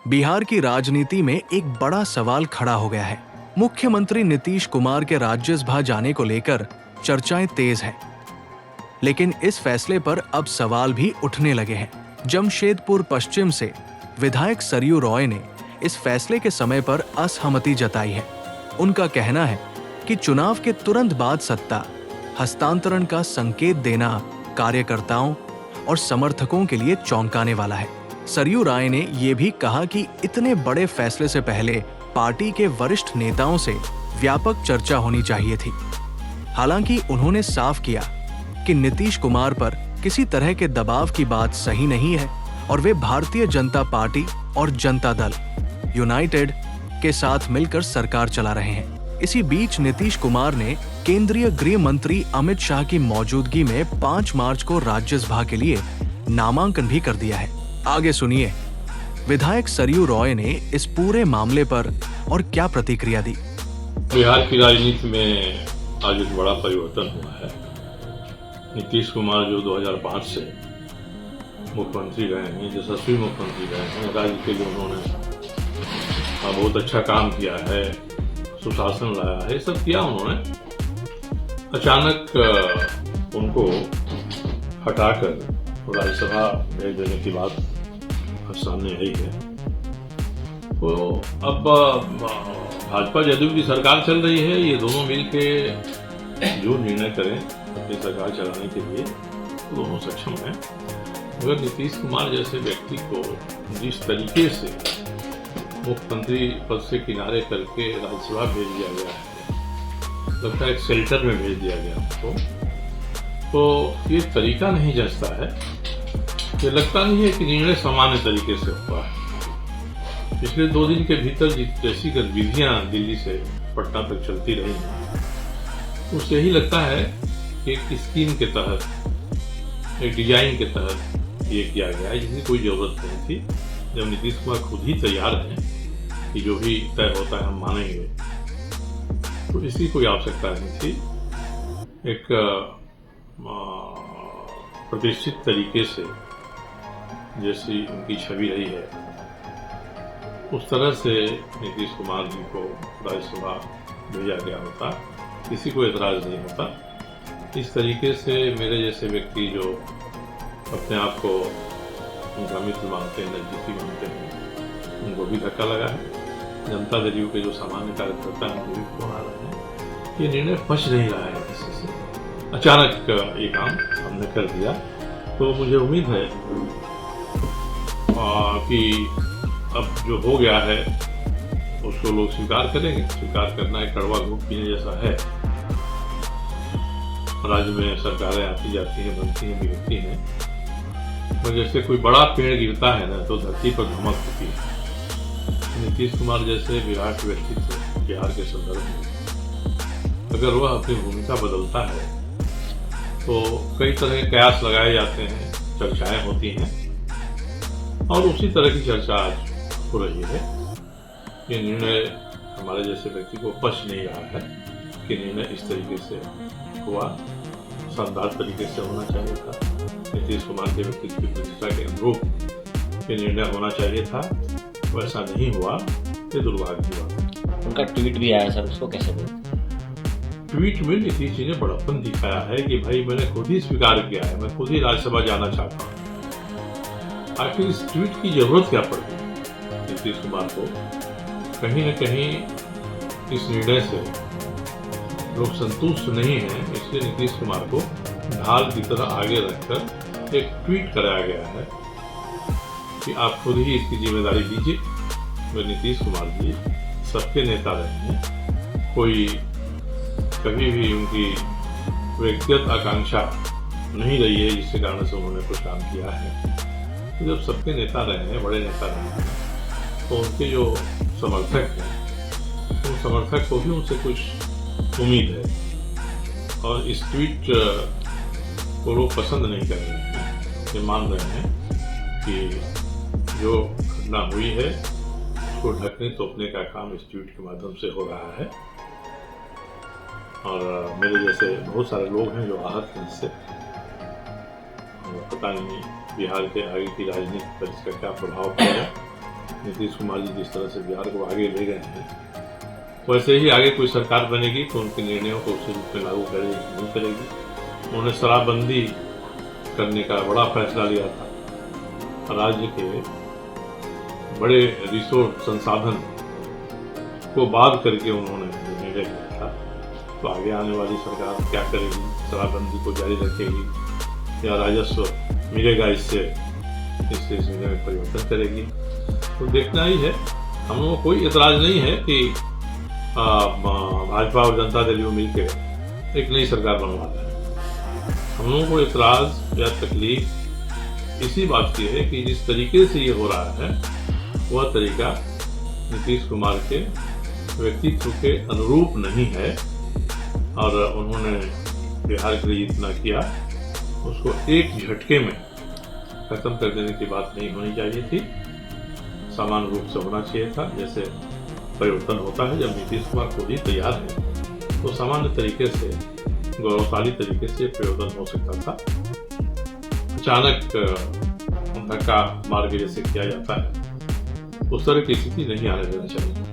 बिहार की राजनीति में एक बड़ा सवाल खड़ा हो गया है। मुख्यमंत्री नीतीश कुमार के राज्यसभा जाने को लेकर चर्चाएं तेज हैं। लेकिन इस फैसले पर अब सवाल भी उठने लगे हैं। जमशेदपुर पश्चिम से विधायक सरयू रॉय ने इस फैसले के समय पर असहमति जताई है। उनका कहना है कि चुनाव के तुरंत बाद सत्ता हस्तांतरण का संकेत देना कार्यकर्ताओं और समर्थकों के लिए चौंकाने वाला है। सरयू राय ने यह भी कहा कि इतने बड़े फैसले से पहले पार्टी के वरिष्ठ नेताओं से व्यापक चर्चा होनी चाहिए थी। हालांकि उन्होंने साफ किया कि नीतीश कुमार पर किसी तरह के दबाव की बात सही नहीं है और वे भारतीय जनता पार्टी और जनता दल यूनाइटेड के साथ मिलकर सरकार चला रहे हैं। इसी बीच नीतीश कुमार ने केंद्रीय गृह मंत्री अमित शाह की मौजूदगी में 5 मार्च को राज्यसभा के लिए नामांकन भी कर दिया है। आगे सुनिए विधायक सरयू रॉय ने इस पूरे मामले पर और क्या प्रतिक्रिया दी। बिहार की राजनीति में आज एक बड़ा परिवर्तन हुआ है। नीतीश कुमार जो 2005 से मुख्यमंत्री रहे हैं, यशस्वी मुख्यमंत्री रहे हैं, राज्य के लिए उन्होंने बहुत अच्छा काम किया है, सुशासन लाया है, सब किया उन्होंने। अचानक उनको हटाकर राज्यसभा भेज देने की बात सामने आई है। तो अब भाजपा जदयू की सरकार चल रही है, ये दोनों मिलके जो निर्णय करें अपनी सरकार चलाने के लिए तो दोनों सक्षम हैं। मगर नीतीश कुमार जैसे व्यक्ति को जिस तरीके से मुख्यमंत्री पद से किनारे करके राज्यसभा भेज दिया गया है, लगता है एक शेल्टर में भेज दिया गया उनको, तो ये तरीका नहीं जचता है। ये लगता नहीं है कि निर्णय सामान्य तरीके से हुआ है। पिछले 2 दिन के भीतर जैसी गतिविधियां दिल्ली से पटना तक चलती रही हैं, उससे यही लगता है कि एक स्कीम के तहत, एक डिजाइन के तहत ये किया गया है, जिसकी कोई जरूरत नहीं थी। जब नीतीश कुमार खुद ही तैयार हैं कि जो भी तय होता है हम मानेंगे, तो इसकी कोई आवश्यकता नहीं थी। एक प्रतिष्ठित तरीके से जैसी उनकी छवि रही है, उस तरह से नीतीश कुमार जी को राज्यसभा भेजा गया होता, किसी को एतराज नहीं होता। इस तरीके से मेरे जैसे व्यक्ति जो अपने आप को उनका मित्र मानते हैं, नजदीकी मानते हैं, उनको भी धक्का लगा है। जनता दल के जो सामान्य कार्यकर्ता हैं उनको भी फोन आ रहे हैं। ये निर्णय पच नहीं रहा है किसी से। अचानक ये काम हमने कर दिया, तो मुझे उम्मीद है कि अब जो हो गया है उसको लोग स्वीकार करेंगे। स्वीकार करना एक कड़वा घूंट पीने जैसा है। राज्य में सरकारें आती जाती हैं, बनती हैं, बिगड़ती हैं, और जैसे कोई बड़ा पेड़ गिरता है ना, तो धरती पर धमक होती है। नीतीश कुमार जैसे विराट व्यक्तित्व बिहार के संदर्भ में अगर वह अपनी भूमिका बदलता है तो कई तरह के कयास लगाए जाते हैं, चर्चाएं होती हैं, और उसी तरह की चर्चा आज हो रही है। ये निर्णय हमारे जैसे व्यक्ति को पच नहीं रहा है कि निर्णय इस तरीके से हुआ। शानदार तरीके से होना चाहिए था। नीतीश कुमार के व्यक्तित्व की प्रतिष्ठा के अनुरूप ये निर्णय होना चाहिए था, वैसा नहीं हुआ। ये दुर्भाग्य की बात है। उनका ट्वीट भी आया सर, उसको कैसे बोलते? ट्वीट में नीतीश जी ने बड़प्पन दिखाया है कि भाई मैंने खुद ही स्वीकार किया है, मैं खुद ही राज्यसभा जाना चाहता हूँ। आखिर इस ट्वीट की जरूरत क्या पड़ गई नीतीश कुमार को? कहीं न कहीं इस निर्णय से लोग संतुष्ट नहीं हैं, इसलिए नीतीश कुमार को ढाल की तरह आगे रखकर एक ट्वीट कराया गया है कि आप खुद ही इसकी जिम्मेदारी लीजिए। वे नीतीश कुमार जी सबके नेता रहे हैं, कोई कभी भी उनकी व्यक्तिगत आकांक्षा नहीं रही है जिसके कारण से उन्होंने कुछ काम किया है। तो जब सबके नेता रहे हैं, बड़े नेता रहे हैं, तो उनके जो समर्थक हैं, उन समर्थक को भी उनसे कुछ उम्मीद है, और इस ट्वीट को लोग पसंद नहीं कर रहे हैं। ये मान रहे हैं कि जो घटना हुई है उसको ढकने तोपने का काम इस ट्वीट के माध्यम से हो रहा है, और मेरे जैसे बहुत सारे लोग हैं जो आहत हैं इससे। पता नहीं बिहार के आगे की राजनीति पर इसका क्या प्रभाव पड़ेगा। नीतीश कुमार जी जिस तरह से बिहार को आगे ले गए हैं, वैसे ही आगे कोई सरकार बनेगी तो उनके निर्णयों को उसी रूप में लागू करेगी नहीं करेगी। उन्होंने शराबबंदी करने का बड़ा फैसला लिया था। राज्य के बड़े रिसोर्स संसाधन को बात करके उन्होंने निर्णय लिया था। तो आगे आने वाली सरकार क्या करेगी? शराबबंदी को जारी रखेगी या राजस्व मिलेगा इससे निर्णय में परिवर्तन करेगी? तो देखना ही है। हम लोगों को कोई एतराज नहीं है कि भाजपा और जनता दल यूं मिलकर एक नई सरकार बनवाना है। हम लोगों को एतराज या तकलीफ इसी बात की है कि जिस तरीके से ये हो रहा है वह तरीका नीतीश कुमार के व्यक्तित्व के अनुरूप नहीं है और उन्होंने बिहार के लिए इतना किया उसको एक झटके में खत्म कर देने की बात नहीं होनी चाहिए थी। समान रूप से होना चाहिए था। जैसे परिवर्तन होता है जब नीतीश कुमार खुद ही तैयार है तो सामान्य तरीके से गौरवशाली तरीके से परिवर्तन हो सकता था। अचानक धक्का मार के जैसे किया जाता है उस तरह की स्थिति नहीं आने देना चाहिए।